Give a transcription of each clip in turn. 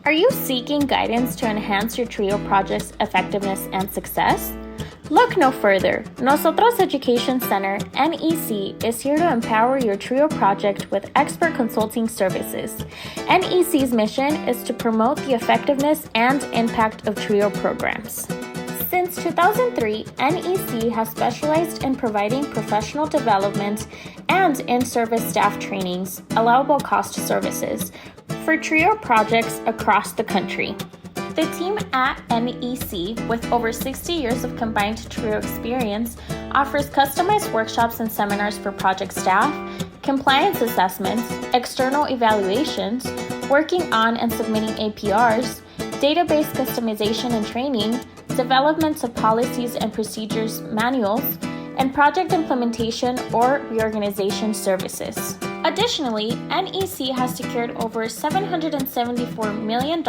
Are you seeking guidance to enhance your TRIO project's effectiveness and success? Look no further. NOSOTROS Education Center, NEC, is here to empower your TRIO project with expert consulting services. NEC's mission is to promote the effectiveness and impact of TRIO programs. Since 2003, NEC has specialized in providing professional development and in-service staff trainings, allowable cost services, for TRIO projects across the country. The team at NEC, with over 60 years of combined TRIO experience, offers customized workshops and seminars for project staff, compliance assessments, external evaluations, working on and submitting APRs, database customization and training, development of policies and procedures manuals, and project implementation or reorganization services. Additionally, NEC has secured over $774 million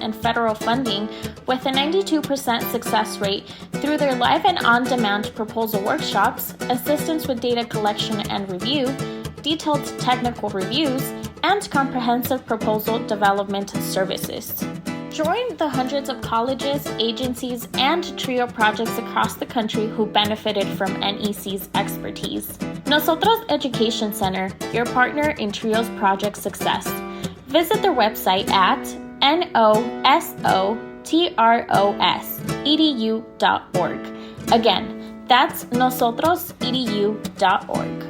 in federal funding with a 92% success rate through their live and on-demand proposal workshops, assistance with data collection and review, detailed technical reviews, and comprehensive proposal development services. Join the hundreds of colleges, agencies, and TRIO projects across the country who benefited from NEC's expertise. NOSOTROS Education Center, your partner in TRIO's project success. Visit their website at nosotros.edu.org. Again, that's nosotros.edu.org.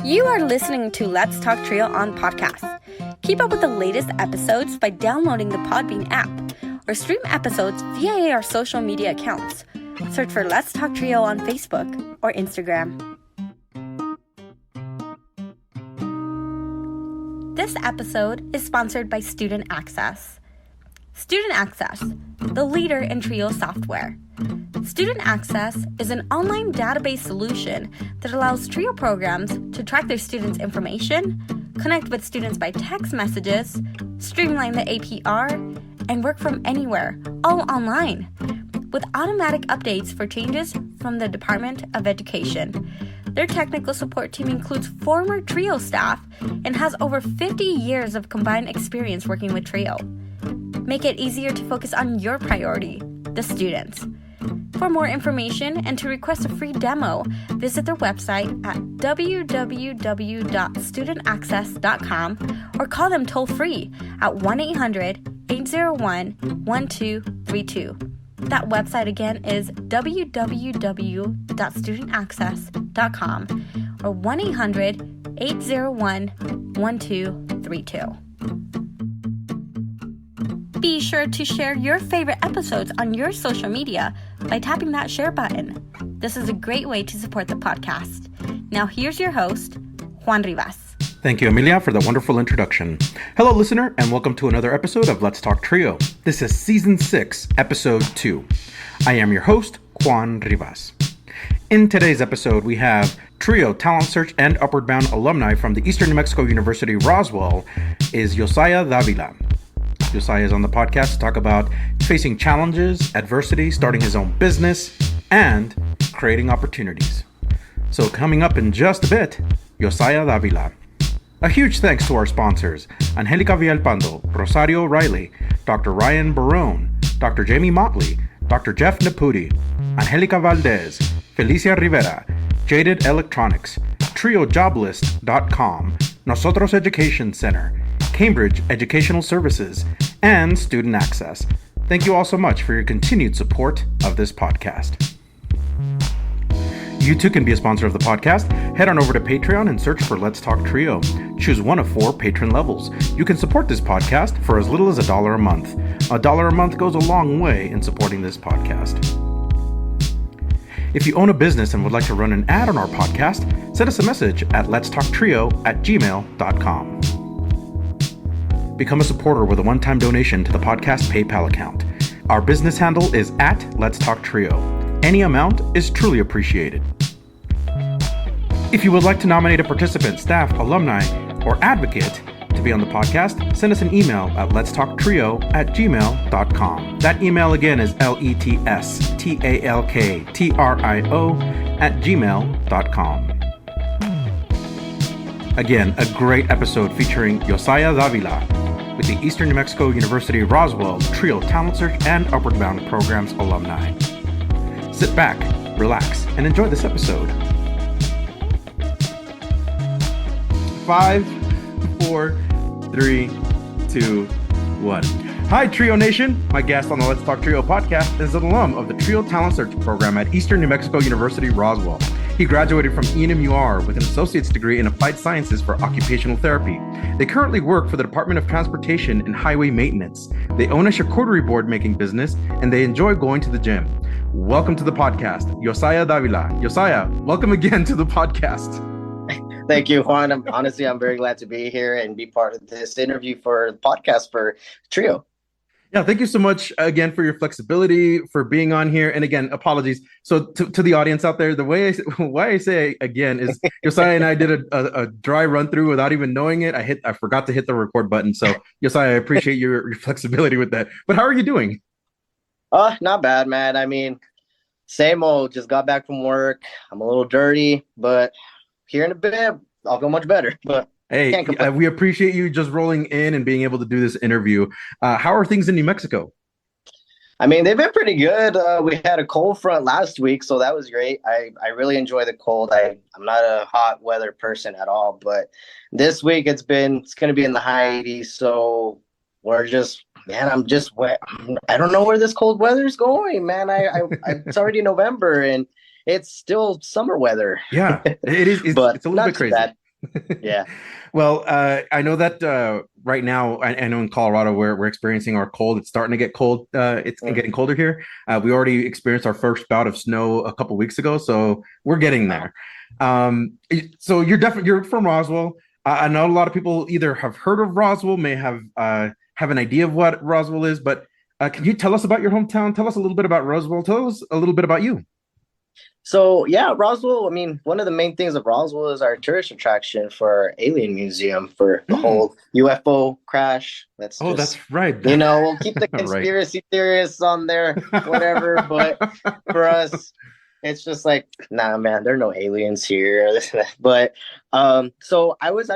You are listening to Let's Talk TRIO on podcast. Keep up with the latest episodes by downloading the Podbean app or stream episodes via our social media accounts. Search for Let's Talk TRIO on Facebook or Instagram. This episode is sponsored by Student Access. Student Access, the leader in TRIO software. Student Access is an online database solution that allows TRIO programs to track their students' information, connect with students by text messages, streamline the APR, and work from anywhere, all online, with automatic updates for changes from the Department of Education. Their technical support team includes former TRIO staff and has over 50 years of combined experience working with TRIO. Make it easier to focus on your priority, the students. For more information and to request a free demo, visit their website at www.studentaccess.com or call them toll-free at 1-800-801-1232. That website again is www.studentaccess.com or 1-800-801-1232. Be sure to share your favorite episodes on your social media by tapping that share button. This is a great way to support the podcast. Now here's your host, Juan Rivas. Thank you, Emilia, for the wonderful introduction. Hello, listener, and welcome to another episode of Let's Talk TRIO. This is Season 6, Episode 2. I am your host, Juan Rivas. In today's episode, we have TRIO Talent Search and Upward Bound alumni from the Eastern New Mexico University-Roswell is Yosiah Davila. Yosiah is on the podcast to talk about facing challenges, adversity, starting his own business, and creating opportunities. So coming up in just a bit, Yosiah Davila. A huge thanks to our sponsors, Angelica Villalpando, Rosario Riley, Dr. Ryan Barone, Dr. Jamie Motley, Dr. Jeff Naputi, Angelica Valdez, Felicia Rivera, Jaded Electronics, TRIOJoblist.com, Nosotros Education Center, Cambridge Educational Services, and Student Access. Thank you all so much for your continued support of this podcast. You too can be a sponsor of the podcast. Head on over to Patreon and search for Let's Talk TRIO. Choose one of 4 patron levels. You can support this podcast for as little as $1 a month. $1 a month goes a long way in supporting this podcast. If you own a business and would like to run an ad on our podcast, send us a message at letstalktrio@gmail.com. Become a supporter with a one-time donation to the podcast PayPal account. Our business handle is @LetsTalkTrio. Any amount is truly appreciated. If you would like to nominate a participant, staff, alumni, or advocate to be on the podcast, send us an email at letstalktrio@gmail.com. That email again is letstalktrio@gmail.com. Again, a great episode featuring Yosiah Davila with the Eastern New Mexico University-Roswell Trio Talent Search and Upward Bound Programs alumni. Sit back, relax, and enjoy this episode. 5, 4, 3, 2, 1. Hi, Trio Nation. My guest on the Let's Talk Trio podcast is an alum of the Trio Talent Search program at Eastern New Mexico University-Roswell. He graduated from ENMUR with an associate's degree in applied sciences for occupational therapy. They currently work for the Department of Transportation and Highway Maintenance. They own a charcuterie board making business, and they enjoy going to the gym. Welcome to the podcast, Yosiah Davila. Yosiah, welcome again to the podcast. Thank you, Juan. I'm very glad to be here and be part of this interview for the podcast for Trio. Yeah, thank you so much again for your flexibility, for being on here. And again, apologies. So to the audience out there, the way why I say again is Yosiah and I did a dry run through without even knowing it. I forgot to hit the record button. So Yosiah, I appreciate your flexibility with that. But how are you doing? Not bad, man. I mean, same old, just got back from work. I'm a little dirty, but here in a bit, I'll feel much better. But hey, we appreciate you just rolling in and being able to do this interview. How are things in New Mexico? I mean, they've been pretty good. We had a cold front last week, so that was great. I really enjoy the cold. I'm not a hot weather person at all, but this week it's going to be in the high 80s, so I'm just wet. I don't know where this cold weather's going, man. It's already November and it's still summer weather. Yeah, it is. It's a little bit crazy. Bad. Yeah. Well, I know that right now, I know in Colorado we're experiencing our cold. It's starting to get cold. It's getting colder here. We already experienced our first bout of snow a couple weeks ago, so we're getting there. So you're from Roswell. I know a lot of people either have heard of Roswell, may have an idea of what Roswell is, but can you tell us about your hometown? Tell us a little bit about Roswell. Tell us a little bit about you. So, yeah, Roswell, I mean, one of the main things of Roswell is our tourist attraction for our alien museum for the whole UFO crash. That's right. We'll keep the conspiracy theorists on there, whatever. But for us, it's just like, nah, man, there are no aliens here. But so I was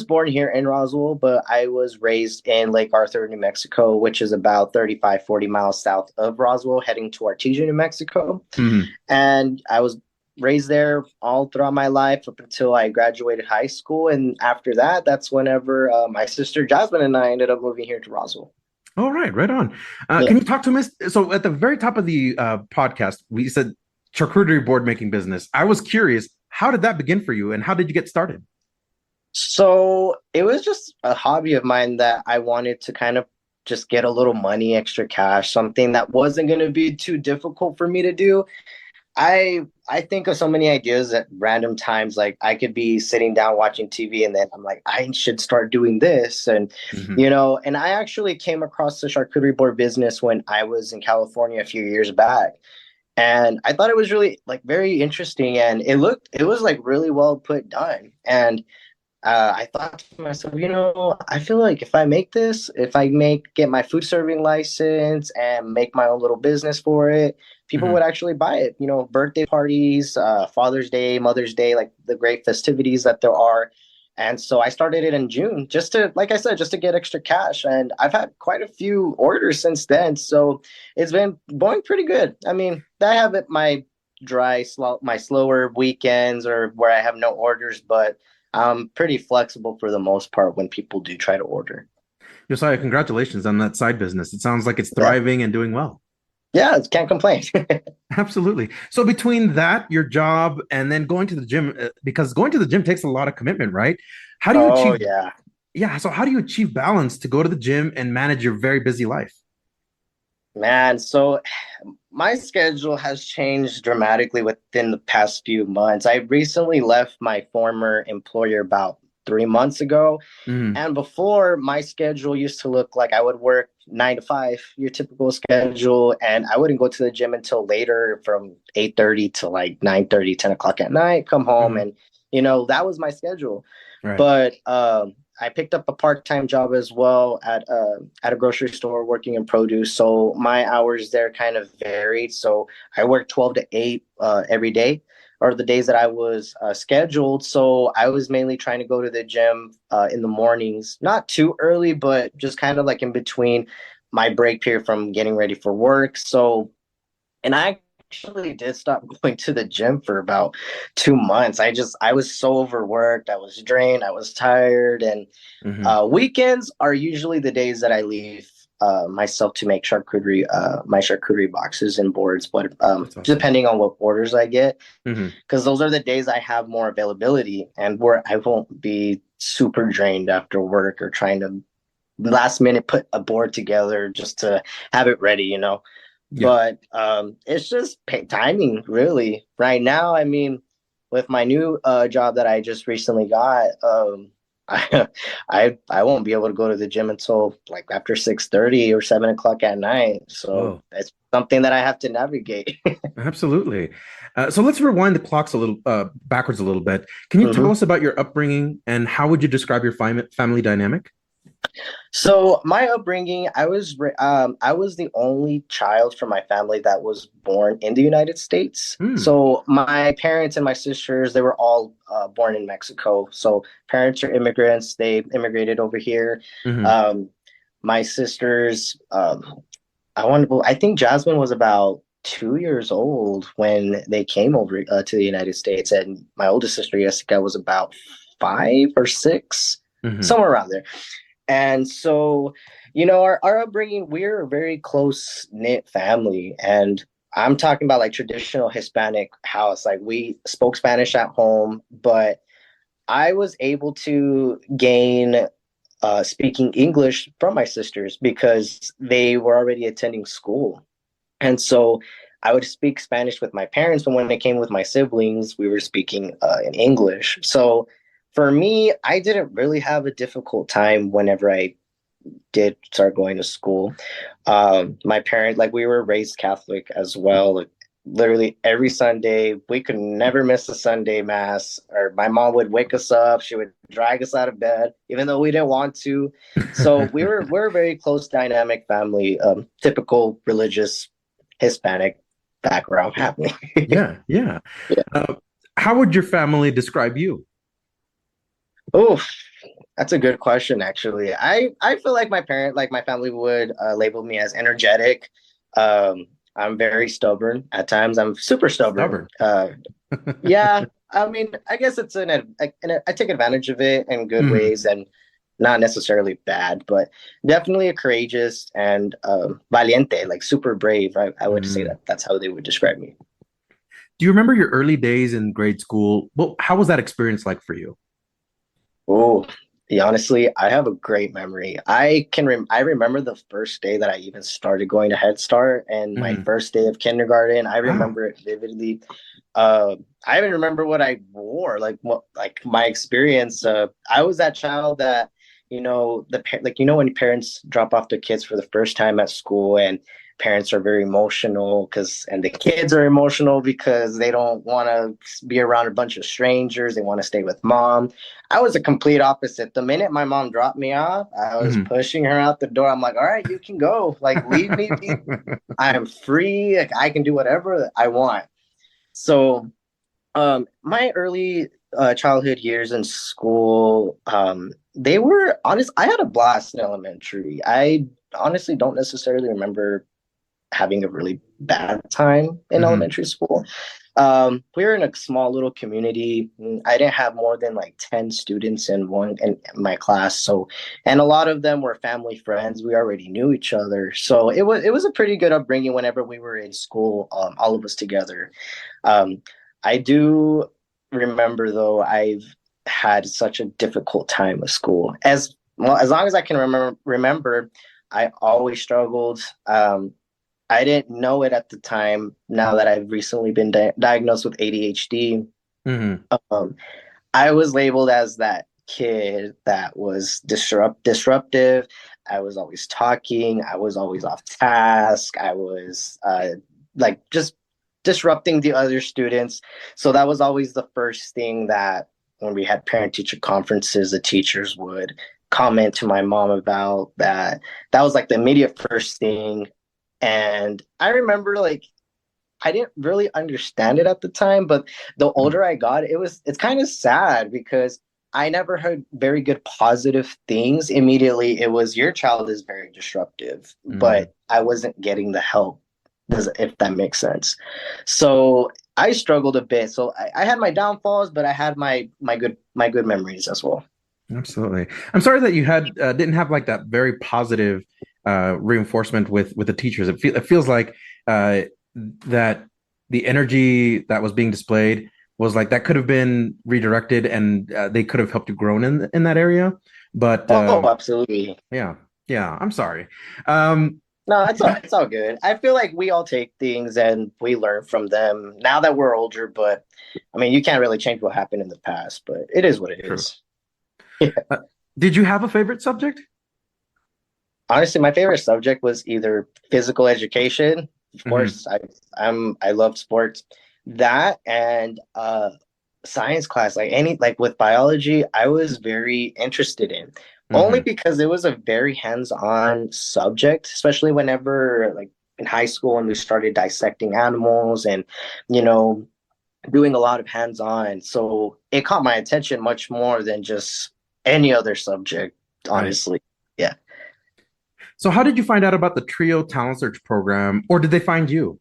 born here in Roswell, but I was raised in Lake Arthur, New Mexico, which is about 40 miles south of Roswell, heading to Artesia, New Mexico. Mm-hmm. And I was raised there all throughout my life up until I graduated high school. And after that, that's whenever my sister Jasmine and I ended up moving here to Roswell. All right, right on. Can you talk to me? So at the very top of the podcast, we said charcuterie board making business. I was curious, how did that begin for you and how did you get started? So it was just a hobby of mine that I wanted to kind of just get a little money, extra cash, something that wasn't going to be too difficult for me to do. I think of so many ideas at random times. Like I could be sitting down watching TV and then I'm like, I should start doing this. And, and I actually came across the charcuterie board business when I was in California a few years back. And I thought it was really very interesting, and it was really well put done. And I thought to myself, I feel like if I get my food serving license and make my own little business for it, people would actually buy it. Birthday parties, Father's Day, Mother's Day, like the great festivities that there are. And so I started it in June just to get extra cash. And I've had quite a few orders since then. So it's been going pretty good. I mean, I have my slower weekends or where I have no orders, but I'm pretty flexible for the most part when people do try to order. Josiah, congratulations on that side business. It sounds like it's thriving and doing well. Yeah, can't complain. Absolutely. So between that, your job, and then going to the gym, because going to the gym takes a lot of commitment, right? How do you achieve? Yeah. So how do you achieve balance to go to the gym and manage your very busy life? Man, so my schedule has changed dramatically within the past few months. I recently left my former employer about 3 months ago. And before, my schedule used to look like I would work 9 to 5, your typical schedule, and I wouldn't go to the gym until later, from 8:30 to 9:30, 10 o'clock at night, come home, and that was my schedule. Right. But I picked up a part-time job as well at a grocery store working in produce. So my hours there kind of varied. So I worked 12 to 8 every day, or the days that I was scheduled. So I was mainly trying to go to the gym in the mornings, not too early, but just kind of like in between my break period from getting ready for work. So, and I actually did stop going to the gym for about 2 months. I was so overworked. I was drained. I was tired. And Hmm. weekends are usually the days that I leave myself to make my charcuterie boxes and boards, but That's awesome. depending on what orders I get, Hmm. because those are the days I have more availability and where I won't be super drained after work or trying to last minute put a board together just to have it ready, you know. Yeah. But it's just timing, really. Right now, I mean, with my new job that I just recently got, I, I won't be able to go to the gym until like after 6:30 or 7 o'clock at night. So Whoa. that's something that I have to navigate. Absolutely. So let's rewind the clocks a little backwards a little bit. Can you tell Mhm. us about your upbringing and how would you describe your family dynamic? So my upbringing, I was the only child from my family that was born in the United States. Hmm. So my parents and my sisters, they were all born in Mexico. So parents are immigrants. They immigrated over here. Hmm. Um, my sisters, I think Jasmine was about 2 years old when they came over to the United States, and my oldest sister, Jessica, was about 5 or 6, Hmm. somewhere around there. And so, you know, our upbringing, we're a very close knit family. And I'm talking about like traditional Hispanic house. Like we spoke Spanish at home, but I was able to gain speaking English from my sisters because they were already attending school. And so I would speak Spanish with my parents, but when they came with my siblings, we were speaking in English. So for me, I didn't really have a difficult time whenever I did start going to school. My parents, like we were raised Catholic as well. Like literally every Sunday, we could never miss a Sunday mass. Or my mom would wake us up. She would drag us out of bed, even though we didn't want to. So we're a very close dynamic family, typical religious Hispanic background happening. Yeah, yeah. Uh, how would your family describe you? Oh, that's a good question, actually. I feel like my family would label me as energetic. I'm very stubborn at times. I'm super stubborn. Stubborn. Yeah, I mean, I guess I take advantage of it in good Mhm. ways and not necessarily bad, but definitely a courageous and valiente, like super brave. I would say Mhm. that that's how they would describe me. Do you remember your early days in grade school? Well, how was that experience like for you? Oh, honestly, I have a great memory. I remember the first day that I even started going to Head Start and my Mhm. first day of kindergarten. I Wow. remember it vividly. I even remember what I wore, like my experience. I was that child that, like when parents drop off their kids for the first time at school and parents are very emotional and the kids are emotional because they don't want to be around a bunch of strangers. They want to stay with mom. I was a complete opposite. The minute my mom dropped me off, I was Mhm. pushing her out the door. I'm like, all right, you can go. Like, leave me be. I am free. Like, I can do whatever I want. So, my early childhood years in school, they were honest. I had a blast in elementary. I honestly don't necessarily remember having a really bad time in Mhm. elementary school. We were in a small little community. I didn't have more than like 10 students in my class. So, and a lot of them were family friends. We already knew each other. So it was a pretty good upbringing whenever we were in school, all of us together. Um, I do remember though, I've had such a difficult time with school. As well, as long as I can remember, I always struggled. I didn't know it at the time. Now that I've recently been diagnosed with ADHD, Mhm. um, I was labeled as that kid that was disruptive. I was always talking. I was always off task. I was just disrupting the other students. So that was always the first thing that when we had parent teacher conferences, the teachers would comment to my mom about that. That was like the immediate first thing. And I remember like I didn't really understand it at the time, but the older I got, it's kind of sad because I never heard very good positive things. Immediately, it was your child is very disruptive, but I wasn't getting the help, if that makes sense. So I struggled a bit. So I had my downfalls, but I had my good memories as well. Absolutely. I'm sorry that you had didn't have like that very positive reinforcement with the teachers. It feels like that the energy that was being displayed was like that could have been redirected, and they could have helped you grow in that area. But Absolutely. yeah, I'm sorry. No, it's all good. I feel like we all take things and we learn from them now that we're older, but I mean, you can't really change what happened in the past, but it is what it is. Yeah. Did you have a favorite subject? Honestly, my favorite subject was either physical education. Of course, I love sports. That and science class, like with biology, I was very interested in. Only because it was a very hands-on subject, especially whenever like in high school when we started dissecting animals and, you know, doing a lot of hands-on. So it caught my attention much more than just any other subject, honestly. Right. Yeah. So how did you find out about the Trio Talent Search program, or did they find you?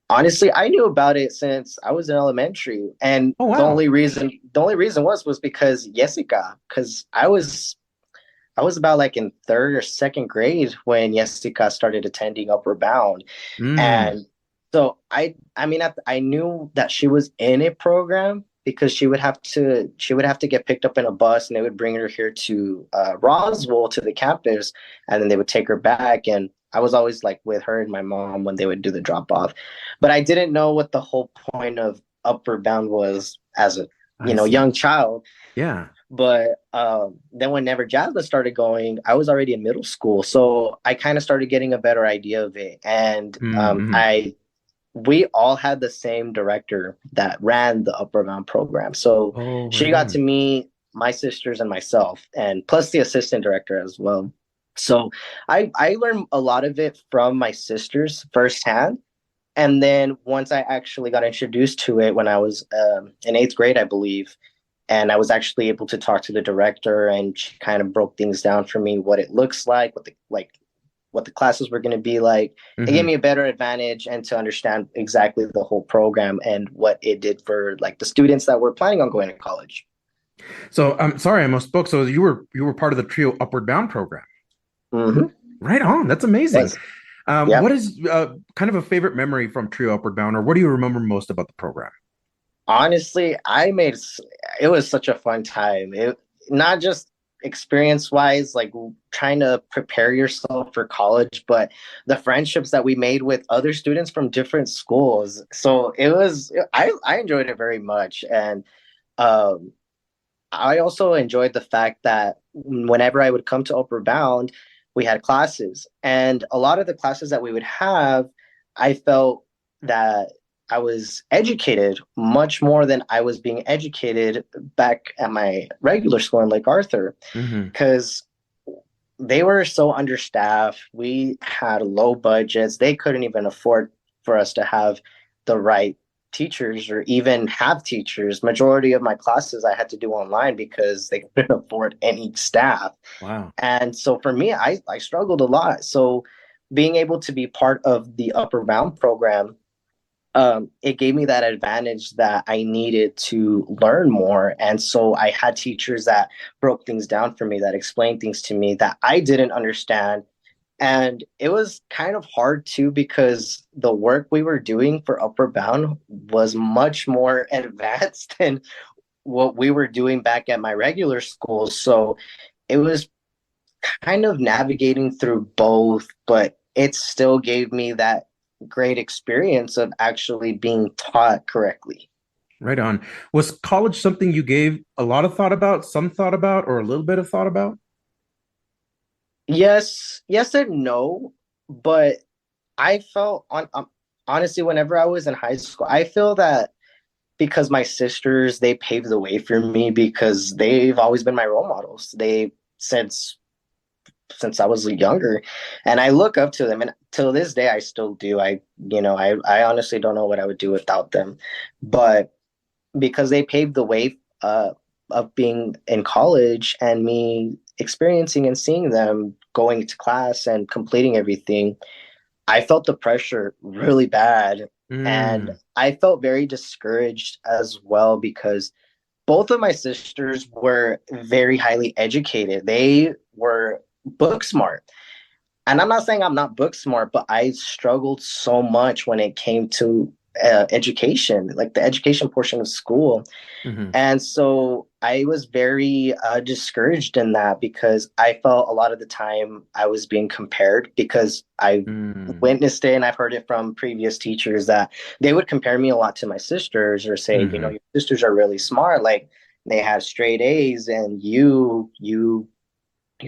Honestly, I knew about it since I was in elementary, and the only reason was because Jessica, because I was about like in third or second grade when Jessica started attending Upward Bound, and so I mean I knew that she was in a program because she would have to get picked up in a bus and they would bring her here to Roswell to the campus, and then they would take her back, and I was always like with her and my mom when they would do the drop off, but I didn't know what the whole point of Upward Bound was as a young child. Yeah. But then whenever Jasmine started going, I was already in middle school, so I kind of started getting a better idea of it, and we all had the same director that ran the Upward Bound program, so she got to meet my sisters and myself, and plus the assistant director as well. So I learned a lot of it from my sisters firsthand. And then once I actually got introduced to it when I was in 8th grade, I believe, and I was actually able to talk to the director, and she kind of broke things down for me, what it looks like, what the classes were going to be like. It gave me a better advantage and to understand exactly the whole program and what it did for like the students that were planning on going to college. So I'm sorry, I misspoke. So you were part of the Trio Upward Bound program. Right on. That's amazing. Yes. What is kind of a favorite memory from Trio Upward Bound, or what do you remember most about the program? Honestly, it was such a fun time. It not just experience-wise, like trying to prepare yourself for college, but the friendships that we made with other students from different schools. So I enjoyed it very much. And I also enjoyed the fact that whenever I would come to Upward Bound, we had classes, and a lot of the classes that we would have, I felt that I was educated much more than I was being educated back at my regular school in Lake Arthur, because they were so understaffed. We had low budgets. They couldn't even afford for us to have the right teachers or even have teachers. Majority of my classes I had to do online because they couldn't afford any staff. Wow. And so for me, I struggled a lot. So being able to be part of the Upward Bound program, it gave me that advantage that I needed to learn more. And so I had teachers that broke things down for me, that explained things to me that I didn't understand. And it was kind of hard too, because the work we were doing for Upward Bound was much more advanced than what we were doing back at my regular school. So it was kind of navigating through both, but it still gave me that great experience of actually being taught correctly. Right on. Was college something you gave a lot of thought about, some thought about, or a little bit of thought about? Yes and no, but I felt honestly, whenever I was in high school, I feel that because my sisters, they paved the way for me because they've always been my role models. They since since I was younger, and I look up to them, and till this day I still do. I honestly don't know what I would do without them, but because they paved the way of being in college and me experiencing and seeing them going to class and completing everything, I felt the pressure really bad. And Mm. I felt very discouraged as well because both of my sisters were very highly educated. They were book smart. And I'm not saying I'm not book smart, but I struggled so much when it came to education, like the education portion of school. Mm-hmm. And so I was very discouraged in that because I felt a lot of the time I was being compared because I Mm. witnessed it and I've heard it from previous teachers that they would compare me a lot to my sisters or say, Mm-hmm. your sisters are really smart, like they have straight A's and you're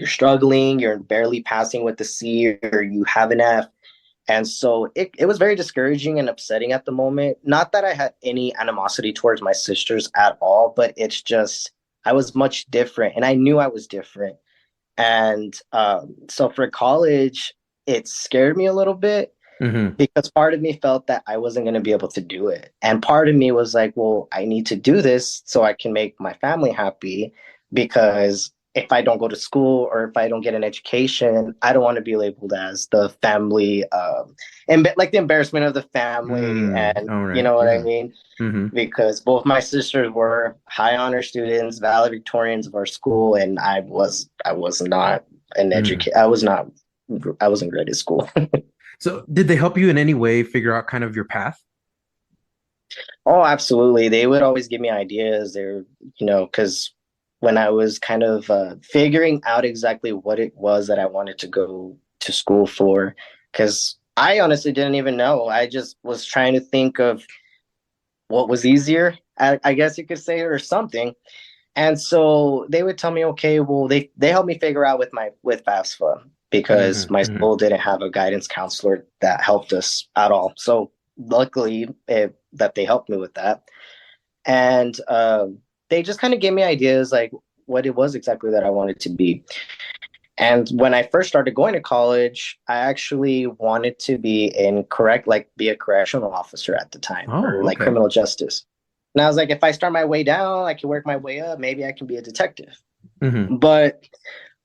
struggling, you're barely passing with the C or you have an F. And so it was very discouraging and upsetting at the moment. Not that I had any animosity towards my sisters at all, but it's just I was much different and I knew I was different. And so for college, it scared me a little bit Mm-hmm. because part of me felt that I wasn't going to be able to do it. And part of me was like, well, I need to do this so I can make my family happy because if I don't go to school or if I don't get an education, I don't want to be labeled as the family, and like the embarrassment of the family. Mm. And All you right. know what I Yeah. mean? Mm-hmm. Because both my sisters were high honor students, valedictorians of our school, and I was not an Mm. educator. I wasn't great at school. So, did they help you in any way figure out kind of your path? Oh, absolutely. They would always give me ideas. They're, because when I was kind of figuring out exactly what it was that I wanted to go to school for, because I honestly didn't even know. I just was trying to think of what was easier, I guess you could say, or something. And so they would tell me, okay, well, they helped me figure out with FAFSA because my Mm-hmm. school didn't have a guidance counselor that helped us at all. So luckily that they helped me with that. And they just kind of gave me ideas like what it was exactly that I wanted to be. And when I first started going to college, I actually wanted to be a correctional officer at the time or Oh, like okay. criminal justice. And I was like, if I start my way down, I can work my way up. Maybe I can be a detective. Mm-hmm. But,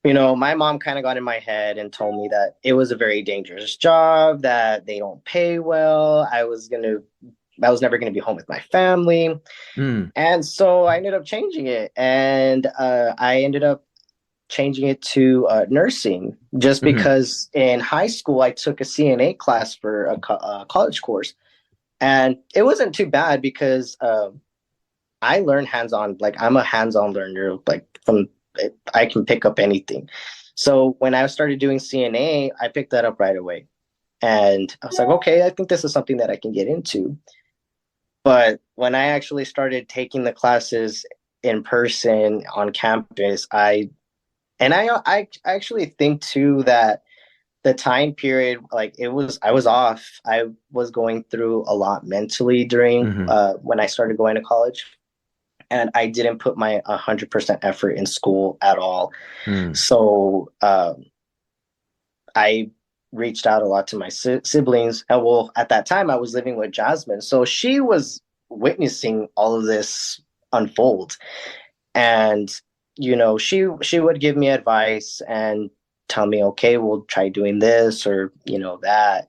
my mom kind of got in my head and told me that it was a very dangerous job, that they don't pay well. I was never going to be home with my family. Mm. And so I ended up changing it. And I ended up changing it to nursing just Mm-hmm. because in high school I took a CNA class for a college course. And it wasn't too bad because I learn hands-on. Like I'm a hands-on learner. Like I can pick up anything. So when I started doing CNA, I picked that up right away. And I was like, okay, I think this is something that I can get into. But when I actually started taking the classes in person on campus, I actually think too that the time period, like I was off. I was going through a lot mentally during Mm-hmm. when I started going to college, and I didn't put my 100% effort in school at all. Mm. So I reached out a lot to my siblings. And well, at that time, I was living with Jasmine, so she was witnessing all of this unfold, and she would give me advice and tell me, okay, we'll try doing this or that.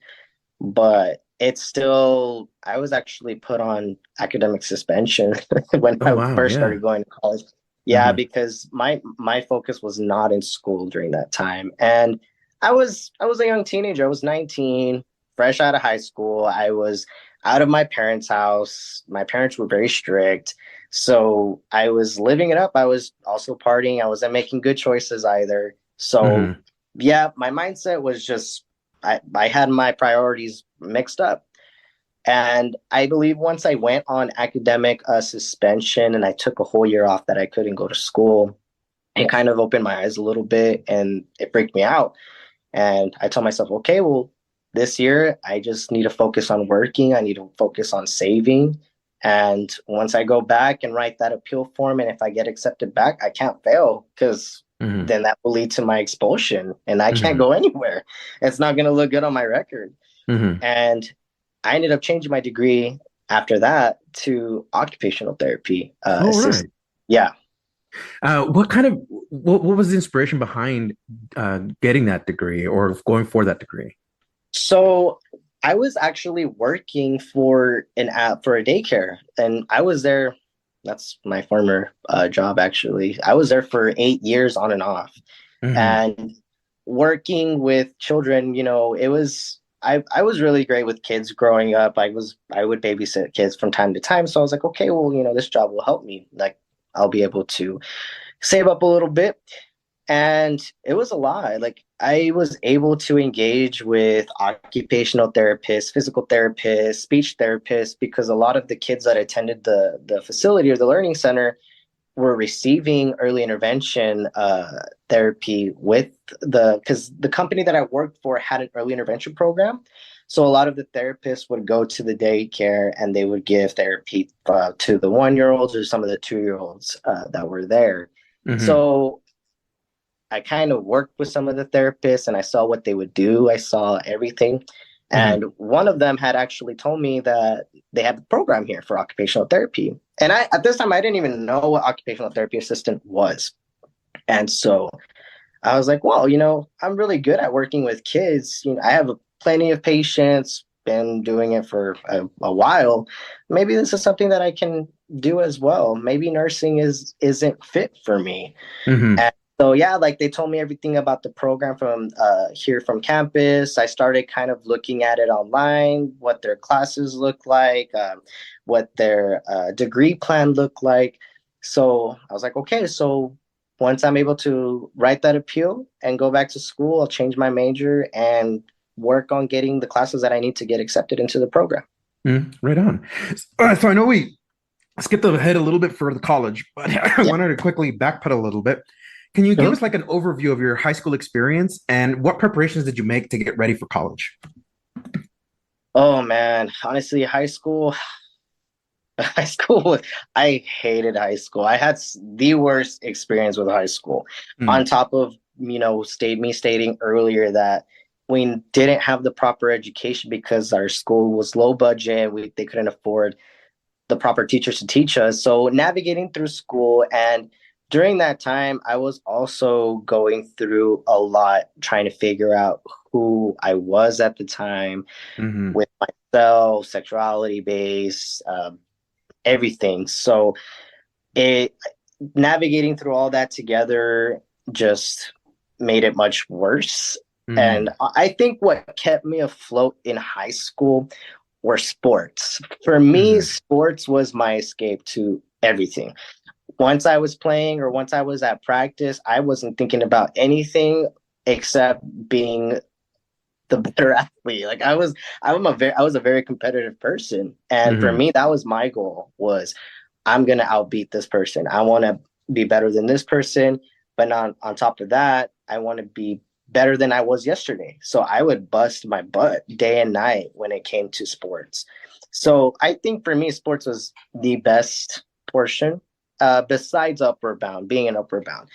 But it's still, I was actually put on academic suspension when Oh, I wow. first Yeah. started going to college. Yeah, Mm-hmm. because my focus was not in school during that time. And I was a young teenager. I was 19, fresh out of high school. I was out of my parents' house. My parents were very strict. So I was living it up. I was also partying. I wasn't making good choices either. So Mm-hmm. yeah, my mindset was just I had my priorities mixed up. And I believe once I went on academic suspension and I took a whole year off that I couldn't go to school, it kind of opened my eyes a little bit and it freaked me out. And I told myself, okay, well, this year I just need to focus on working. I need to focus on saving. And once I go back and write that appeal form, and if I get accepted back, I can't fail because Mm-hmm. then that will lead to my expulsion and I can't Mm-hmm. go anywhere. It's not going to look good on my record. Mm-hmm. And I ended up changing my degree after that to occupational therapy Oh, right. assistant. Yeah. What was the inspiration behind getting that degree or going for that degree? So I was actually working for an app for a daycare, and I was there. That's my former job, actually. I was there for 8 years on and off, Mm-hmm. and working with children. It was I was really great with kids growing up. I would babysit kids from time to time, so I was like, okay, well, this job will help me. Like, I'll be able to save up a little bit. And it was a lot. Like, I was able to engage with occupational therapists, physical therapists, speech therapists, because a lot of the kids that attended the facility or the learning center were receiving early intervention therapy because the company that I worked for had an early intervention program. So a lot of the therapists would go to the daycare and they would give therapy to the 1 year olds or some of the 2 year olds that were there. Mm-hmm. So I kind of worked with some of the therapists and I saw what they would do. I saw everything. Mm-hmm. And one of them had actually told me that they had the program here for occupational therapy. And at this time, I didn't even know what occupational therapy assistant was. And so I was like, well, I'm really good at working with kids. I have plenty of patience, been doing it for a while. Maybe this is something that I can do as well. Maybe nursing isn't fit for me. Mm-hmm. And so yeah, like they told me everything about the program from here from campus. I started kind of looking at it online, what their classes look like, what their degree plan looked like. So I was like, okay, so once I'm able to write that appeal and go back to school, I'll change my major and work on getting the classes that I need to get accepted into the program. Right on. So I know we skipped ahead a little bit for the college, but I Yeah. wanted to quickly backpedal a little bit. Can you give Mhm. us like an overview of your high school experience and what preparations did you make to get ready for college? Oh man, honestly, high school, I hated high school. I had the worst experience with high school. On Mm. top of, stating earlier that we didn't have the proper education because our school was low budget. They couldn't afford the proper teachers to teach us. So navigating through school, and during that time, I was also going through a lot trying to figure out who I was at the time Mm-hmm. with myself, sexuality based, everything. So it navigating through all that together just made it much worse. And Mm-hmm. I think what kept me afloat in high school were sports. For me, Mm-hmm. sports was my escape to everything. Once I was playing or once I was at practice, I wasn't thinking about anything except being the better athlete. Like I was a very competitive person. And for Mm-hmm. me, that was my goal was I'm gonna outbeat this person. I want to be better than this person, but on top of that, I want to be better than I was yesterday. So I would bust my butt day and night when it came to sports. So I think for me, sports was the best portion, besides upward bound, being an upward bound,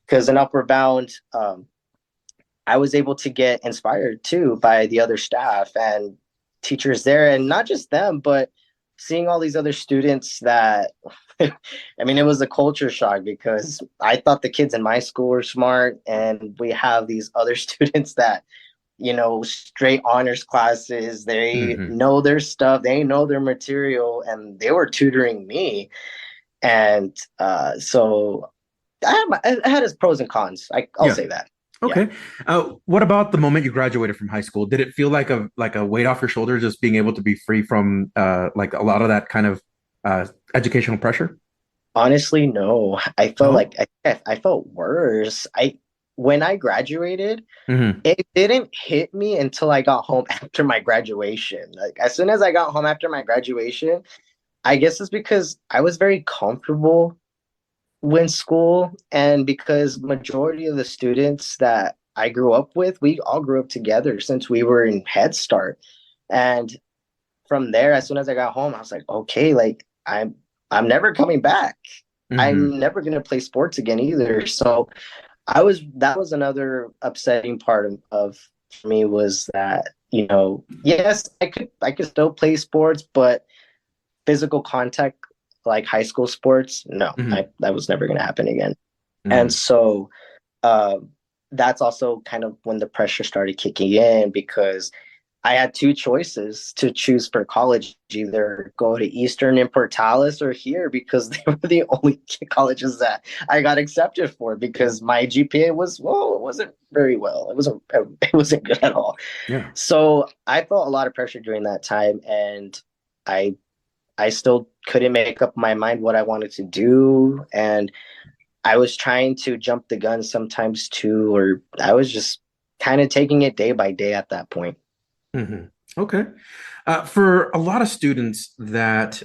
because an upward bound, I was able to get inspired too by the other staff and teachers there, and not just them, but seeing all these other students that I mean, it was a culture shock because I thought the kids in my school were smart, and we have these other students that, straight honors classes, they Mm-hmm. know their stuff, they know their material, and they were tutoring me. And so it had its pros and cons. I'll Yeah. say that. Yeah. Okay. What about the moment you graduated from high school? Did it feel like a weight off your shoulders, just being able to be free from like a lot of that kind of educational pressure? Honestly, no. I felt No. like I felt worse. I When I graduated, Mm-hmm. it didn't hit me until I got home after my graduation. Like as soon as I got home after my graduation, I guess it's because I was very comfortable in school, and because majority of the students that I grew up with, we all grew up together since we were in Head Start. And from there, as soon as I got home, I was like, okay, like I'm never coming back. Mm-hmm. I'm never gonna play sports again either. So that was another upsetting part of for me, was that, yes, I could still play sports, but physical contact like high school sports, no, Mm-hmm. that was never gonna happen again. And Mm-hmm. so uh, that's also kind of when the pressure started kicking in, because I had two choices to choose for college: either go to Eastern in Portales or here, because they were the only colleges that I got accepted for, because my GPA was, well, it wasn't very well. It wasn't good at all. Yeah. So I felt a lot of pressure during that time, and I I still couldn't make up my mind what I wanted to do, and I was trying to jump the gun sometimes too, or I was just kind of taking it day by day at that point. Mm-hmm. Okay. For a lot of students that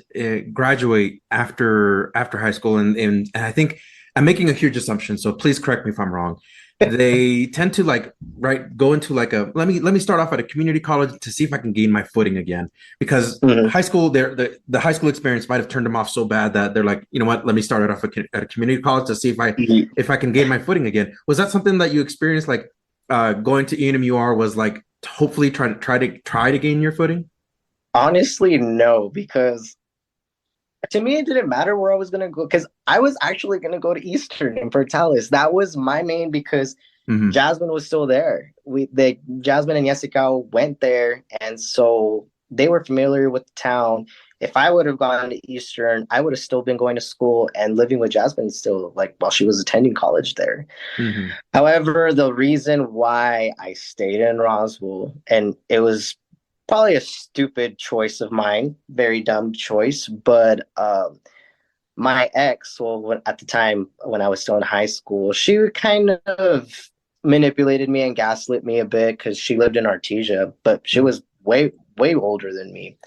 graduate after high school, and I think I'm making a huge assumption, so please correct me if I'm wrong. They tend to like go into like a let me start off at a community college to see if I can gain my footing again, because Mhm. high school the high school experience might have turned them off so bad that they're like, you know what, let me start it off at a community college to see if I can gain my footing again. Was that something that you experienced, like going to ENMUR was like hopefully try to gain your footing? Honestly, no, because to me it didn't matter where I was gonna go, because I was actually gonna go to Eastern in Portales. That was my main, because Mm-hmm. Jasmine was still there. Jasmine and Jessica went there, and so they were familiar with the town. If I would have gone to Eastern, I would have still been going to school and living with Jasmine still, like while she was attending college there. Mm-hmm. However, the reason why I stayed in Roswell, and it was probably a stupid choice of mine, very dumb choice, but my ex, well, at the time when I was still in high school, she kind of manipulated me and gaslit me a bit, because she lived in Artesia, but she was way, way older than me.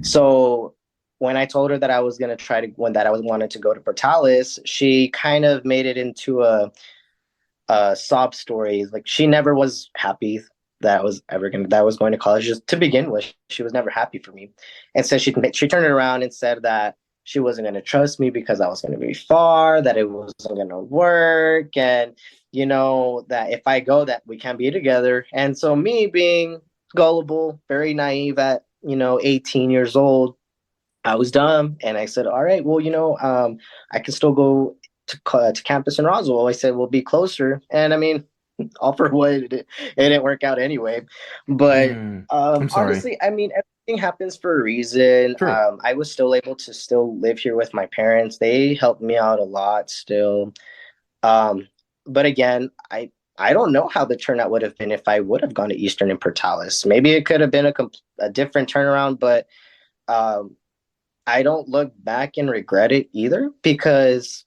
So when I told her that I was going to try to, when that I was wanted to go to Portales, she kind of made it into a sob story. Like, she never was happy that I was going to college. Just to begin with, she was never happy for me, and so she turned it around and said that she wasn't going to trust me because I was going to be far, that it wasn't going to work, and that if I go, that we can't be together. And so, me being gullible, very naive at 18 years old, I was dumb, and I said, all right, well, I can still go to campus in Roswell. I said, we'll be closer. And I mean, all for what, it didn't work out anyway. But Mm. I'm sorry. honestly, I mean, everything happens for a reason. Sure. I was still able to still live here with my parents. They helped me out a lot still. Um, but again, I don't know how the turnout would have been if I would have gone to Eastern and Portales. Maybe it could have been a different turnaround, but um, I don't look back and regret it either, because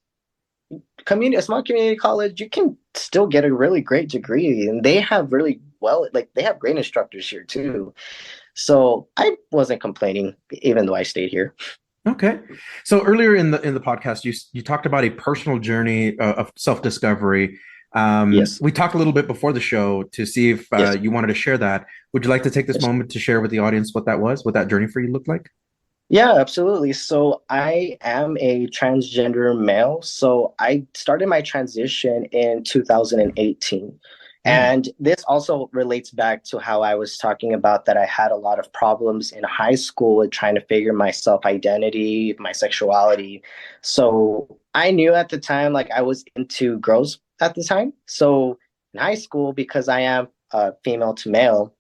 a small community college, you can still get a really great degree, and they have really well, like, they have great instructors here too. So I wasn't complaining, even though I stayed here. Okay. So earlier in the podcast, you talked about a personal journey of self-discovery. Yes. We talked a little bit before the show to see if Yes. you wanted to share that. Would you like to take this Yes. moment to share with the audience what that was, what that journey for you looked like? Yeah, absolutely. So I am a transgender male. So I started my transition in 2018. Mm, And this also relates back to how I was talking about that I had a lot of problems in high school with trying to figure my self identity, my sexuality. So I knew at the time, like, I was into girls at the time. So in high school, because I am female to male,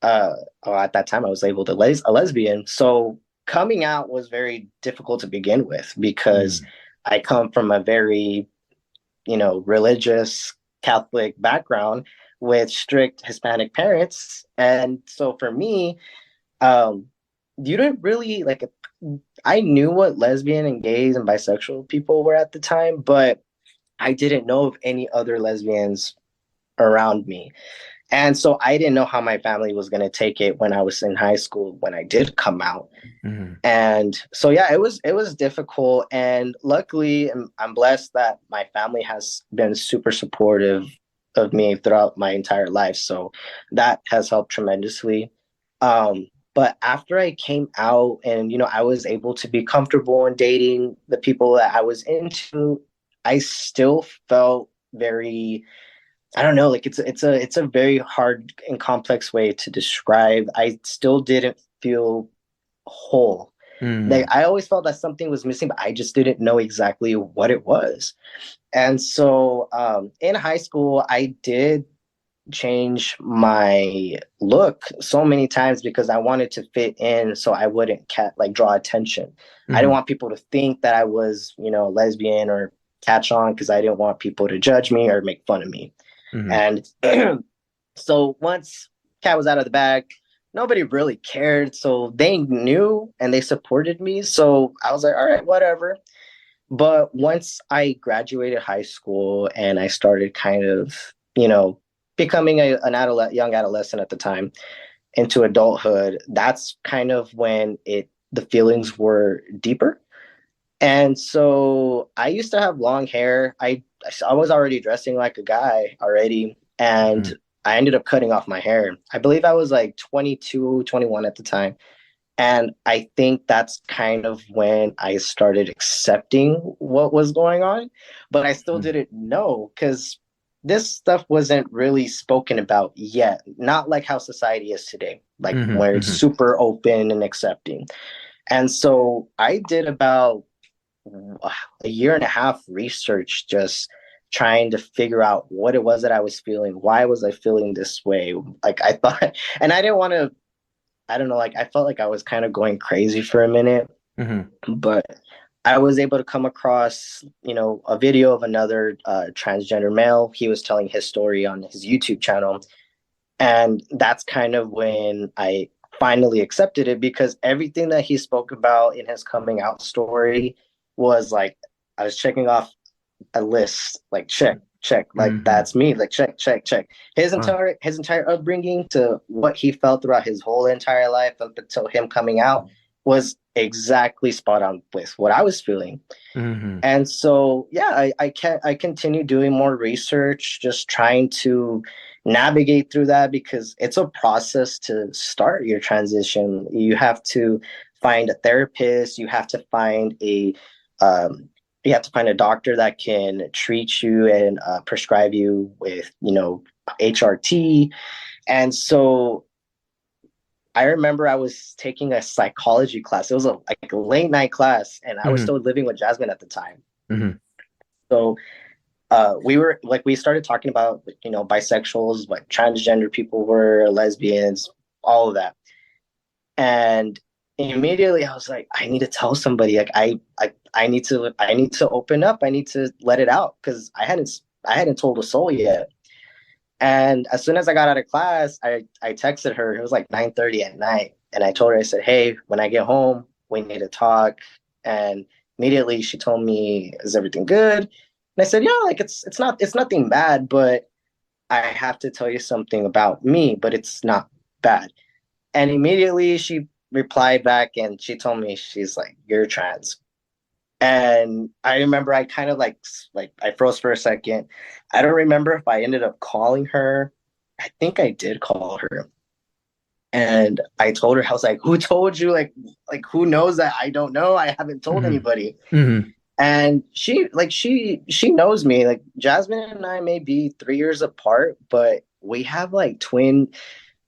or at that time I was labeled a lesbian. So coming out was very difficult to begin with, because mm, I come from a very, religious Catholic background with strict Hispanic parents. And so for me, um, you didn't really like, I knew what lesbian and gays and bisexual people were at the time, but I didn't know of any other lesbians around me. And so I didn't know how my family was going to take it when I was in high school, when I did come out. mm, And so yeah, it was difficult, and luckily I'm blessed that my family has been super supportive of me throughout my entire life. So that has helped tremendously. But after I came out and, I was able to be comfortable in dating the people that I was into, I still felt very, I don't know, like it's a very hard and complex way to describe. I still didn't feel whole. Like Mm. I always felt that something was missing, but I just didn't know exactly what it was. And so in high school, I did change my look so many times because I wanted to fit in so I wouldn't like draw attention. I didn't Mm-hmm. want people to think that I was, lesbian or catch on because I didn't want people to judge me or make fun of me. Mm-hmm. And so once cat was out of the bag, nobody really cared. So they knew and they supported me. So I was like, all right, whatever. But once I graduated high school and I started kind of, becoming young adolescent at the time into adulthood, that's kind of when the feelings were deeper. And so I used to have long hair. I was already dressing like a guy already, and Mm-hmm. I ended up cutting off my hair. I believe I was like 22, 21 at the time. And I think that's kind of when I started accepting what was going on, but I still didn't know because this stuff wasn't really spoken about yet. Not like how society is today, like Mm-hmm. where it's Mm-hmm. super open and accepting. And so I did about a year and a half research just trying to figure out what it was that I was feeling. Why was I feeling this way? Like I thought, and I didn't want to, I don't know, like I felt like I was kind of going crazy for a minute, Mm-hmm. but I was able to come across, a video of another transgender male. He was telling his story on his YouTube channel. And that's kind of when I finally accepted it because everything that he spoke about in his coming out story was like, I was checking off a list, like check, like Mm-hmm. that's me, like check. His Wow. entire upbringing to what he felt throughout his whole entire life up until him coming out was exactly spot on with what I was feeling. Mm-hmm. And so yeah, I continue doing more research, just trying to navigate through that because it's a process to start your transition. You have to find a therapist, um, you have to find a doctor that can treat you and prescribe you with, HRT. And so I remember I was taking a psychology class. It was like a late night class, and I was Mm-hmm. still living with Jasmine at the time. Mm-hmm. So we started talking about, bisexuals, what transgender people were, lesbians, all of that. And immediately I was like, I need to tell somebody. Like I need to open up. I need to let it out because I hadn't told a soul yet. And as soon as I got out of class, I texted her. It was like 9:30 at night, and I told her, I said, "Hey, when I get home, we need to talk." And immediately she told me, "Is everything good?" And I said, "Yeah, like it's nothing bad, but I have to tell you something about me, but it's not bad." And immediately she replied back, and she told me, she's like, "You're trans." And I remember I kind of like I froze for a second. I don't remember if I ended up calling her. I think I did call her. And I told her, I was like, "Who told you? Like who knows that I don't know? I haven't told Mm-hmm. anybody." Mm-hmm. And she knows me. Like Jasmine and I may be 3 years apart, but we have like twin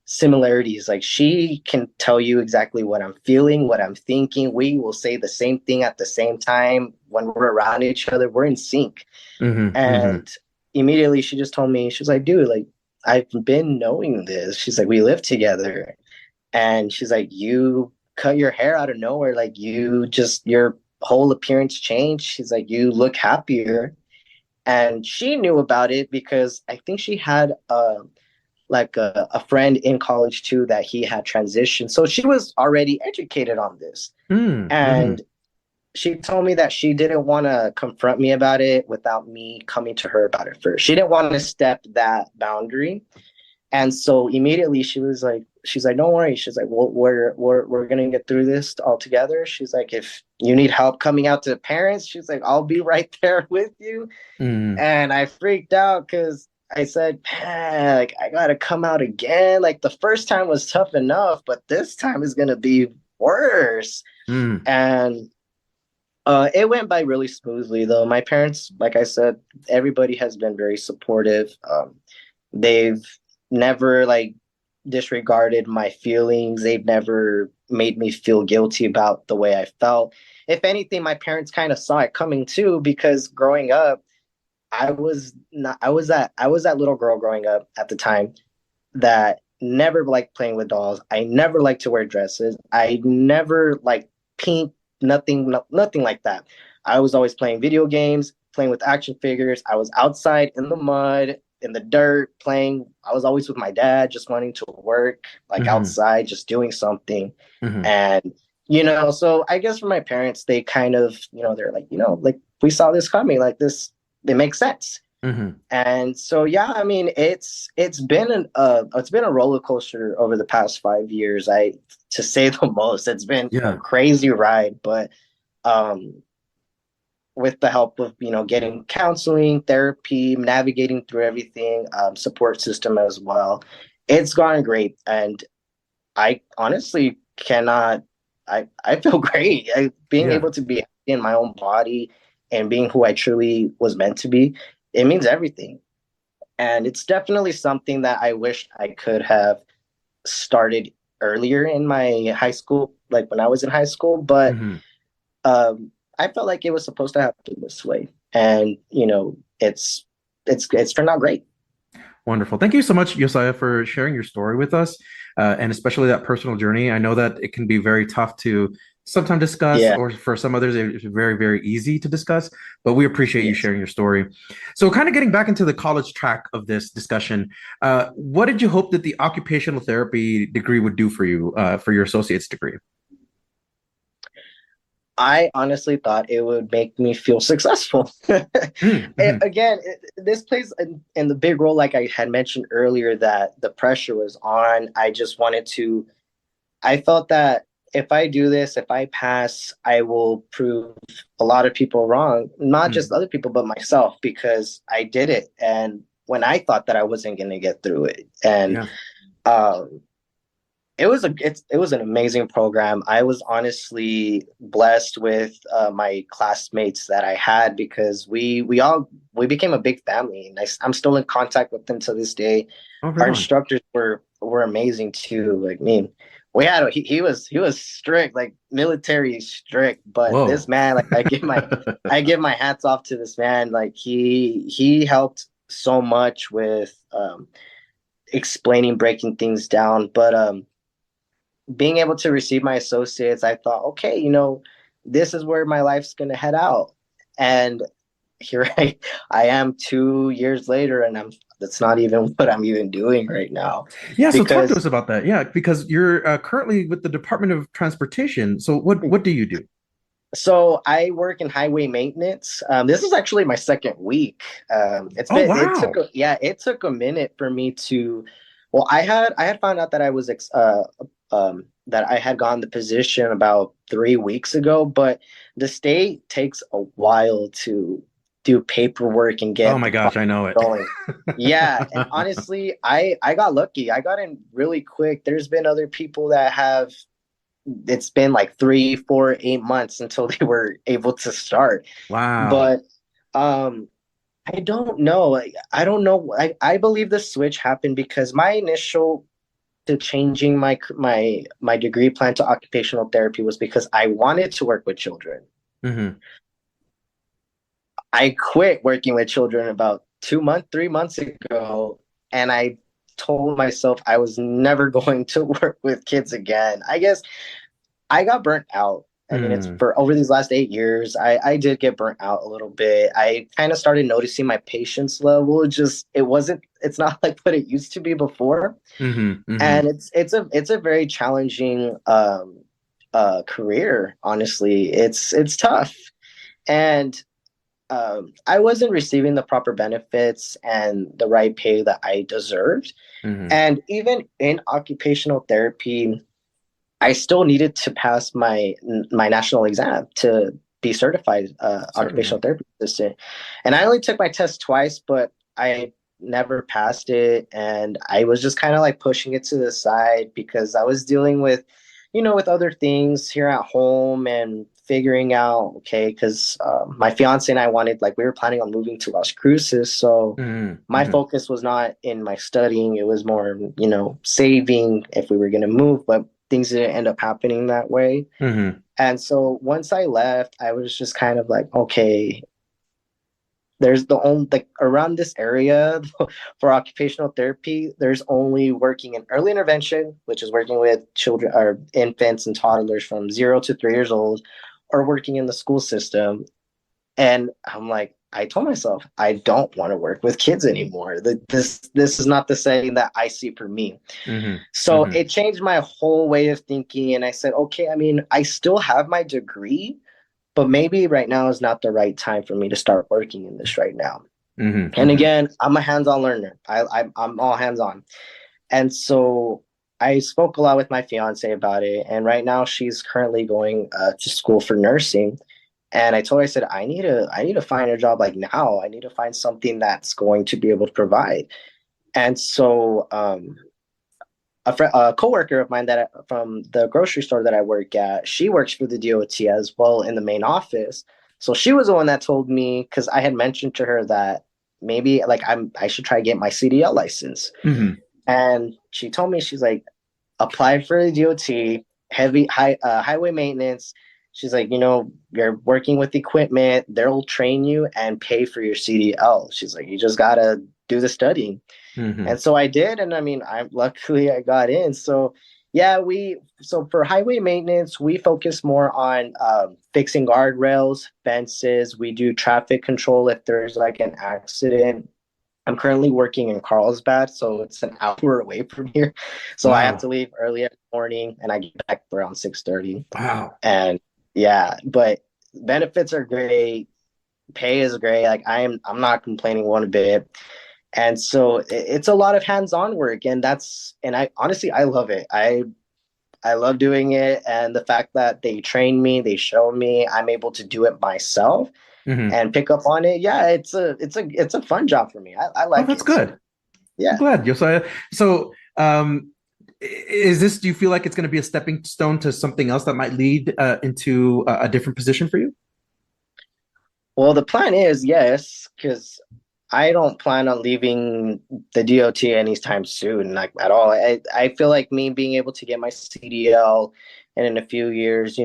similarities. Like she can tell you exactly what I'm feeling, what I'm thinking. We will say the same thing at the same time when we're around each other. We're in sync. Mm-hmm. Mm-hmm. And immediately she just told me, she's like, "Dude, like I've been knowing this." She's like, "We live together." And she's like, "You cut your hair out of nowhere. Like your whole appearance changed." She's like, "You look happier." And she knew about it because I think she had a friend in college too that he had transitioned. So she was already educated on this. Mm-hmm. And she told me that she didn't want to confront me about it without me coming to her about it first. She didn't want to step that boundary. And so immediately she's like, "Don't worry." She's like, "Well, we're gonna get through this all together." She's like, "If you need help coming out to parents," she's like, "I'll be right there with you." Mm-hmm. And I freaked out because I said, man, like I gotta come out again. Like the first time was tough enough, but this time is gonna be worse. Mm. And it went by really smoothly, though. My parents, like I said, everybody has been very supportive. They've never like disregarded my feelings. They've never made me feel guilty about the way I felt. If anything, my parents kind of saw it coming too, because growing up, I was that little girl growing up at the time that never liked playing with dolls. I never liked to wear dresses. I never liked pink, nothing like that. I was always playing video games, playing with action figures. I was outside in the mud, in the dirt, playing. I was always with my dad, just wanting to work, like Mm-hmm. outside, just doing something. Mm-hmm. And, so I guess for my parents, they kind of, they're like, like we saw this coming, like this, it makes sense. Mm-hmm. And so, yeah, I mean, it's been a roller coaster over the past 5 years. To say the most, it's been a Yeah. crazy ride, but um, with the help of getting counseling, therapy, navigating through everything, support system as well, it's gone great. And I honestly cannot. I feel great. Being Yeah. able to be in my own body and being who I truly was meant to be, it means everything. And it's definitely something that I wish I could have started earlier in my high school, like when I was in high school. But Mm-hmm. I felt like it was supposed to happen this way, and it's turned out great. Wonderful. Thank you so much, Josiah, for sharing your story with us, and especially that personal journey. I know that it can be very tough to sometimes discuss, Yeah. or for some others, it's very, very easy to discuss, but we appreciate you Yes. sharing your story. So, kind of getting back into the college track of this discussion, what did you hope that the occupational therapy degree would do for you, for your associate's degree? I honestly thought it would make me feel successful. Mm-hmm. Again, this plays in the big role, like I had mentioned earlier, that the pressure was on. I felt that if I do this, if I pass, I will prove a lot of people wrong, not just other people, but myself, because I did it. And when I thought that I wasn't going to get through it. And Yeah. um, it was an amazing program. I was honestly blessed with my classmates that I had, because we became a big family, and I'm still in contact with them to this day. Oh, Our right on. instructors were amazing too. Like me, he was strict, like military strict. But Whoa. this man, like I give my hats off to this man. Like he helped so much with explaining, breaking things down. But being able to receive my associates, I thought, okay, this is where my life's gonna head out. And here I am 2 years later, and that's not even what I'm even doing right now. Yeah, so talk to Because us about that. Yeah, because you're currently with the Department of Transportation. So what do you do? so I work in highway maintenance. This is actually my second week. Oh, wow. It took a minute for me to. Well, I had found out that that I had gotten the position about 3 weeks ago, but the state takes a while to do paperwork and Oh get my the gosh, I process know it. going. Yeah, and honestly, I got lucky. I got in really quick. There's been other people that have, it's been like 3, 4, 8 months until they were able to start. Wow. But um, I don't know. I don't know. I believe the switch happened because my initial to changing my degree plan to occupational therapy was because I wanted to work with children. Hmm. I quit working with children about 2 months, 3 months ago, and I told myself I was never going to work with kids again. I guess I got burnt out. I mean, it's Mm. for over these last 8 years, I did get burnt out a little bit. I kind of started noticing my patience level. It's not like what it used to be before. Hmm. Hmm. And it's a very challenging career. Honestly, it's tough. And I wasn't receiving the proper benefits and the right pay that I deserved. Hmm. And even in occupational therapy, I still needed to pass my national exam to be certified Certainly. occupational therapy assistant. And I only took my test twice, but I never passed it, and I was just kind of like pushing it to the side because I was dealing with, with other things here at home and figuring out, okay, because my fiance and I we were planning on moving to Las Cruces, so my focus was not in my studying; it was more, saving if we were going to move, but things didn't end up happening that way. And so once I left, I was just kind of like, okay, there's the only, like, around this area for occupational therapy, there's only working in early intervention, which is working with children or infants and toddlers from 0 to 3 years old, or working in the school system. And I'm like, I told myself, I don't want to work with kids anymore. This is not the setting that I see for me. So it changed my whole way of thinking. And I said, okay, I mean, I still have my degree, but maybe right now is not the right time for me to start working in this right now. And again, I'm a hands-on learner. I'm all hands-on. And so I spoke a lot with my fiance about it. And right now she's currently going to school for nursing. And I told her, I said, I need to find a job like now. I need to find something that's going to be able to provide. And so a coworker of mine from the grocery store that I work at, she works for the DOT as well in the main office. So she was the one that told me, because I had mentioned to her that maybe like I should try to get my CDL license. And she told me, she's like, apply for the DOT, highway maintenance. She's like, you're working with equipment, they'll train you and pay for your CDL. She's like, you just gotta do the studying. And so I did, and I mean, luckily I got in. So yeah, so for highway maintenance, we focus more on fixing guardrails, fences. We do traffic control if there's like an accident. I'm currently working in Carlsbad, so it's an hour away from here. So I have to leave early in the morning, and I get back around 6:30. Wow. And yeah, but benefits are great. Pay is great. Like I'm not complaining one bit. And so it's a lot of hands-on work, and I honestly, I love it. I love doing it. And the fact that they train me, they show me, I'm able to do it myself and pick up on it. Yeah, it's a fun job for me. I like it. That's good. So, yeah. I'm glad, Josiah. So do you feel like it's going to be a stepping stone to something else that might lead into a different position for you? Well, the plan is yes, because I don't plan on leaving the DOT anytime soon, like at all. I feel like me being able to get my CDL and in a few years,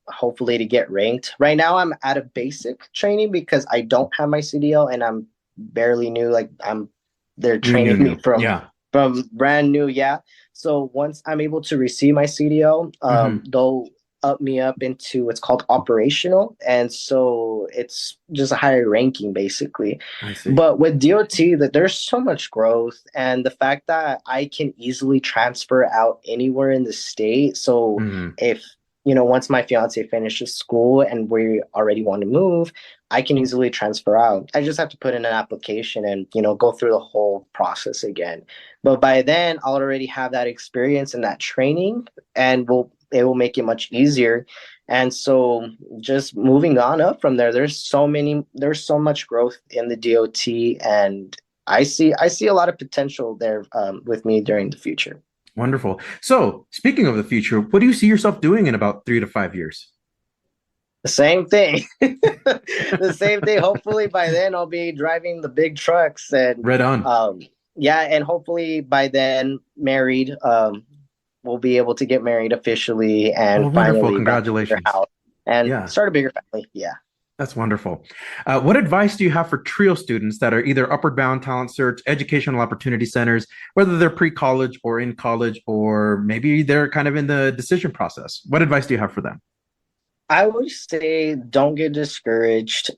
hopefully to get ranked. Right now I'm at a basic training because I don't have my CDL and I'm barely new. Like they're training me from brand new. Yeah. So once I'm able to receive my CDL, they'll up me up into what's called operational, and so it's just a higher ranking basically. I see. But with DOT, that there's so much growth, and the fact that I can easily transfer out anywhere in the state. So if once my fiance finishes school and we already want to move, I can easily transfer out. I just have to put in an application and go through the whole process again. But by then I'll already have that experience and that training, and it will make it much easier. And so just moving on up from there, there's so much growth in the DOT, and I see a lot of potential there with me during the future. Wonderful. So speaking of the future, what do you see yourself doing in about 3 to 5 years? The same thing. The same thing. Hopefully by then I'll be driving the big trucks and right on. Yeah, and hopefully by then married. We'll be able to get married officially and finally congratulations house and start a bigger family. Yeah. That's wonderful. What advice do you have for TRIO students that are either Upward Bound Talent Search, Educational Opportunity Centers, whether they're pre-college or in college, or maybe they're kind of in the decision process? What advice do you have for them? I would say don't get discouraged.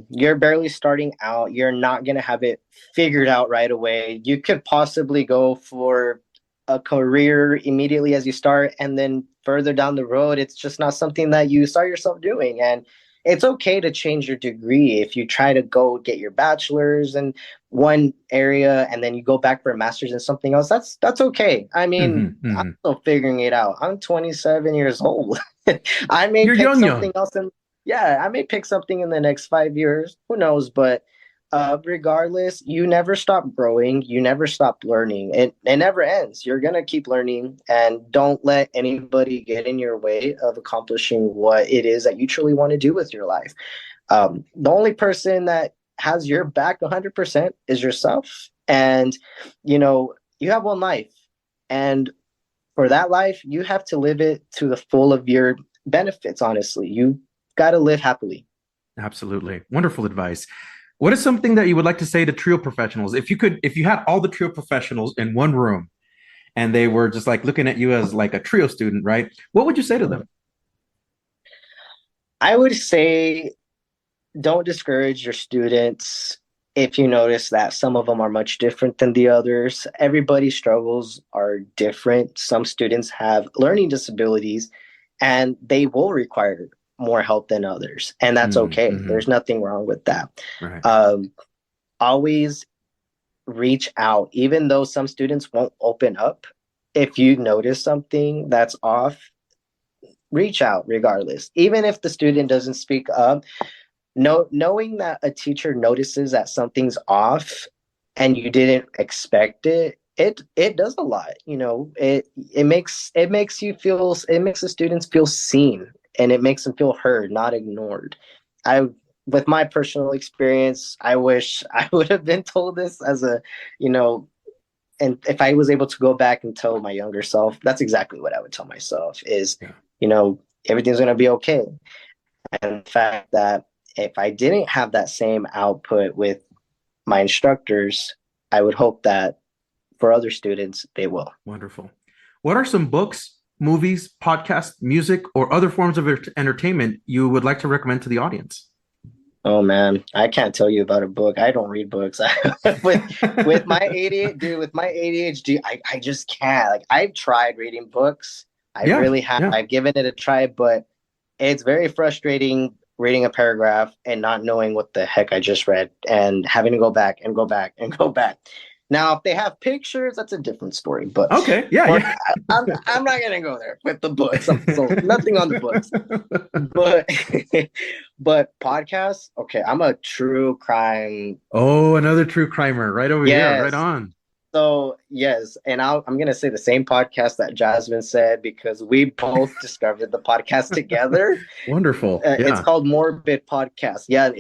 You're barely starting out. You're not going to have it figured out right away. You could possibly go for a career immediately as you start, and then further down the road, it's just not something that you saw yourself doing. And it's okay to change your degree. If you try to go get your bachelor's in one area and then you go back for a master's in something else, that's okay. I mean, I'm still figuring it out. I'm 27 years old. I may pick something else I may pick something in the next 5 years. Who knows? But Regardless, you never stop growing, you never stop learning. It never ends. You're gonna keep learning, and don't let anybody get in your way of accomplishing what it is that you truly want to do with your life. The only person that has your back 100% is yourself. And, you have one life. And for that life, you have to live it to the full of your benefits, honestly. You got to live happily. Absolutely. Wonderful advice. What is something that you would like to say to trio professionals? If you had all the trio professionals in one room and they were just like looking at you as like a trio student, right? What would you say to them? I would say don't discourage your students if you notice that some of them are much different than the others. Everybody's struggles are different. Some students have learning disabilities and they will require more help than others. And that's okay. Mm-hmm. There's nothing wrong with that. Right. Always reach out, even though some students won't open up. If you notice something that's off, reach out regardless. Even if the student doesn't speak up, knowing that a teacher notices that something's off and you didn't expect it, it does a lot. It makes the students feel seen, and it makes them feel heard, not ignored. With my personal experience, I wish I would have been told this and if I was able to go back and tell my younger self, that's exactly what I would tell myself is, everything's going to be okay. And the fact that if I didn't have that same output with my instructors, I would hope that for other students, they will. Wonderful. What are some books, movies, podcasts, music, or other forms of entertainment you would like to recommend to the audience? Oh man, I can't tell you about a book. I don't read books. with my ADHD, I just can't. Like, I've tried reading books. I really have. Yeah. I've given it a try, but it's very frustrating reading a paragraph and not knowing what the heck I just read and having to go back and go back and go back. Now, if they have pictures, that's a different story. But okay, yeah. I'm not gonna go there with the books. So nothing on the books. But podcasts. Okay, I'm a true crime. Oh, another true crimer, right over here, right on. So yes, and I'm gonna say the same podcast that Jasmine said because we both discovered the podcast together. Wonderful. It's called Morbid Podcast. Yeah.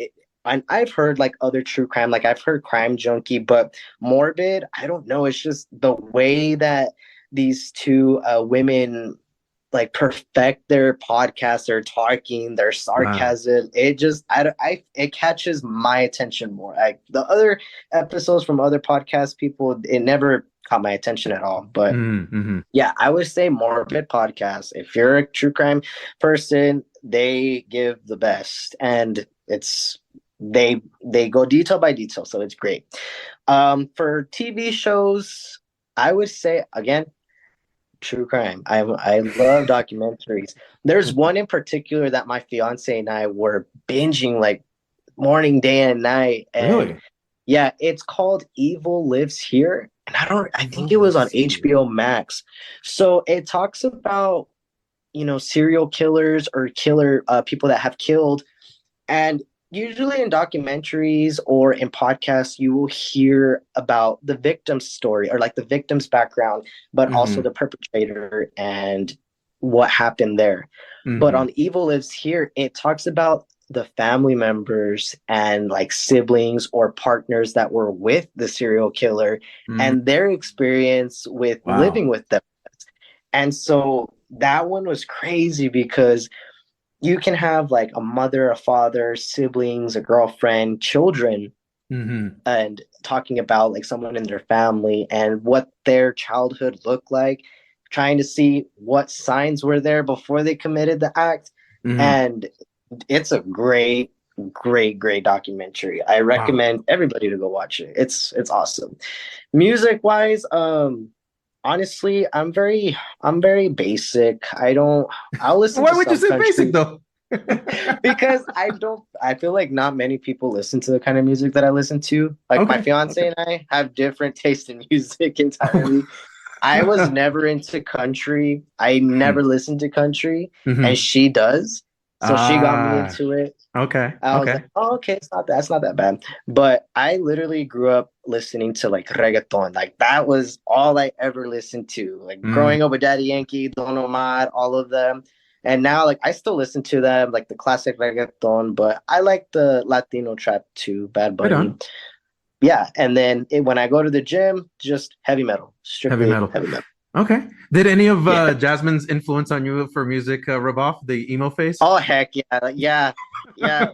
And I've heard like other true crime, like I've heard Crime Junkie, but Morbid, I don't know. It's just the way that these two women like perfect their podcast, their talking, their sarcasm. Wow. It catches my attention more. Like the other episodes from other podcast people, it never caught my attention at all. But yeah, I would say Morbid Podcast. If you're a true crime person, they give the best, and they go detail by detail, so it's great. For TV shows, I would say again, true crime. I love documentaries. There's one in particular that my fiance and I were binging like morning, day, and night. And really? Yeah, it's called Evil Lives Here, and I think it was on HBO Max. So it talks about serial killers or people that have killed, and usually in documentaries or in podcasts, you will hear about the victim's story or like the victim's background, but also the perpetrator and what happened there. But on Evil Lives Here, it talks about the family members and like siblings or partners that were with the serial killer and their experience with living with them. And so that one was crazy because you can have like a mother, a father, siblings, a girlfriend, children, and talking about like someone in their family and what their childhood looked like, trying to see what signs were there before they committed the act. And it's a great documentary. I recommend everybody to go watch it. It's awesome. Music wise, honestly, I'm very basic. I'll listen. Why would you say country basic though? Because I feel like not many people listen to the kind of music that I listen to. Like my fiance and I have different taste in music entirely. I was never into country. I never listened to country, and she does. So she got me into it. Okay. I was like, oh, okay, it's not that bad. But I literally grew up listening to like reggaeton. Like that was all I ever listened to. Like growing up with Daddy Yankee, Don Omar, all of them. And now like I still listen to them, like the classic reggaeton, but I like the Latino trap too, Bad Bunny. Right. Yeah. And then when I go to the gym, just heavy metal. Strictly heavy metal. Okay. Did any of Jasmine's influence on you for music rub off, the emo face? Oh, heck yeah. Yeah.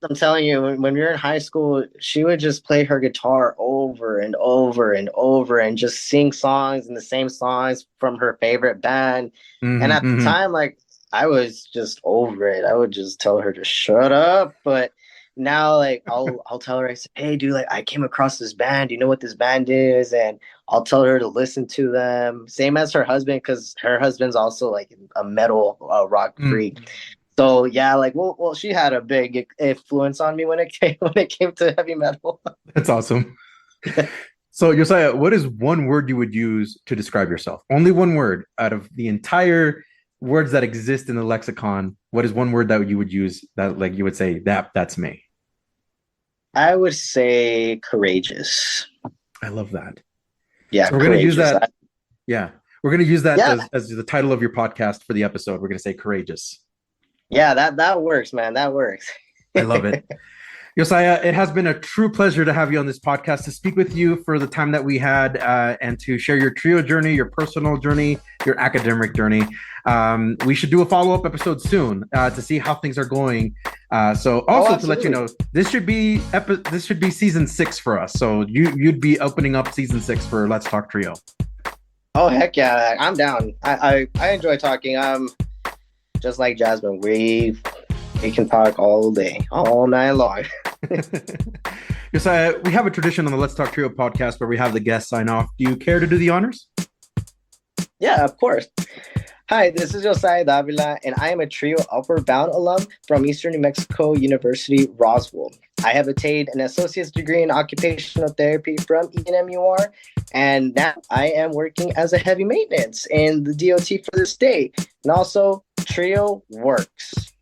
I'm telling you, when we were in high school, she would just play her guitar over and over and over and just sing songs and the same songs from her favorite band. And at the time, like, I was just over it. I would just tell her to shut up. But now, like, I'll tell her, I say, hey, dude, like, I came across this band. Do you know what this band is? And I'll tell her to listen to them. Same as her husband, because her husband's also, like, a metal rock freak. So yeah, like well, she had a big influence on me when it came to heavy metal. That's awesome. So Josiah, what is one word you would use to describe yourself? Only one word out of the entire words that exist in the lexicon. What is one word that you would use that like you would say that's me? I would say courageous. I love that. Yeah, so we're going to use that. Yeah, we're going to use that as the title of your podcast for the episode. We're going to say courageous. Yeah, that works, man. That works. I love it. Josiah, it has been a true pleasure to have you on this podcast, to speak with you for the time that we had, and to share your trio journey, your personal journey, your academic journey. We should do a follow-up episode soon to see how things are going. So also to let you know, this should be season 6 for us. So you'd be opening up season 6 for Let's Talk Trio. Oh, heck yeah. I'm down. I enjoy talking. Just like Jasmine, we can talk all day, all night long. Yes, we have a tradition on the Let's Talk Trio podcast where we have the guests sign off. Do you care to do the honors? Yeah, of course. Hi, this is Yosiah Davila, and I am a Trio Upward Bound alum from Eastern New Mexico University-Roswell. I have attained an associate's degree in occupational therapy from ENMUR, and now I am working as a heavy maintenance in the DOT for the state. And also, Trio works.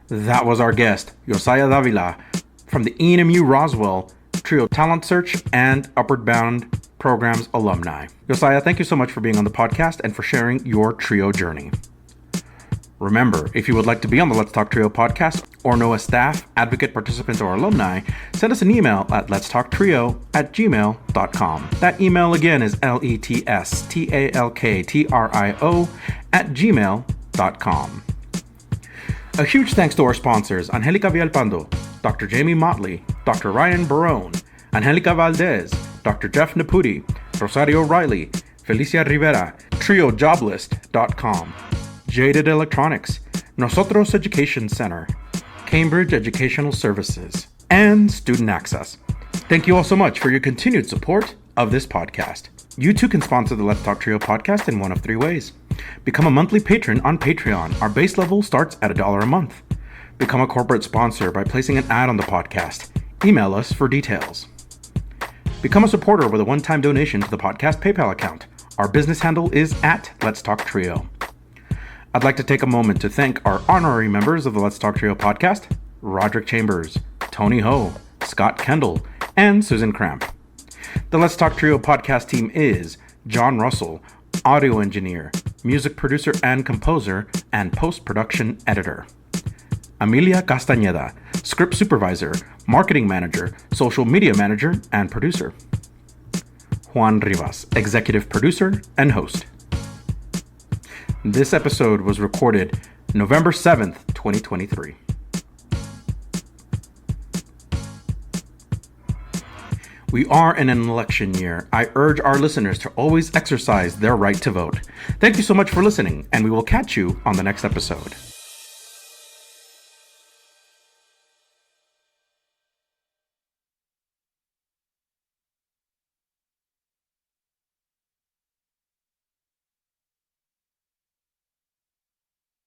That was our guest, Yosiah Davila, from the ENMU-Roswell Trio Talent Search and Upward Bound Programs alumni. Josiah, thank you so much for being on the podcast and for sharing your trio journey. Remember, if you would like to be on the Let's Talk Trio podcast or know a staff, advocate, participant, or alumni, send us an email at letstalktrio@gmail.com. That email again is letstalktrio@gmail.com. A huge thanks to our sponsors, Angelica Villalpando, Dr. Jamie Motley, Dr. Ryan Barone, Angelica Valdez, Dr. Jeff Naputi, Rosario Riley, Felicia Rivera, TrioJoblist.com, Jaded Electronics, NOSOTROS Education Center, Cambridge Educational Services, and Student Access. Thank you all so much for your continued support of this podcast. You too can sponsor the Let's Talk Trio podcast in one of 3 ways. Become a monthly patron on Patreon. Our base level starts at $1 a month. Become a corporate sponsor by placing an ad on the podcast. Email us for details. Become a supporter with a one-time donation to the podcast PayPal account. Our business handle is at Let's Talk Trio. I'd like to take a moment to thank our honorary members of the Let's Talk Trio podcast, Roderick Chambers, Tony Ho, Scott Kendall, and Susan Cramp. The Let's Talk Trio podcast team is John Russell, audio engineer, music producer and composer, and post-production editor. Amelia Castañeda, script supervisor, marketing manager, social media manager, and producer. Juan Rivas, executive producer and host. This episode was recorded November 7th, 2023. We are in an election year. I urge our listeners to always exercise their right to vote. Thank you so much for listening, and we will catch you on the next episode.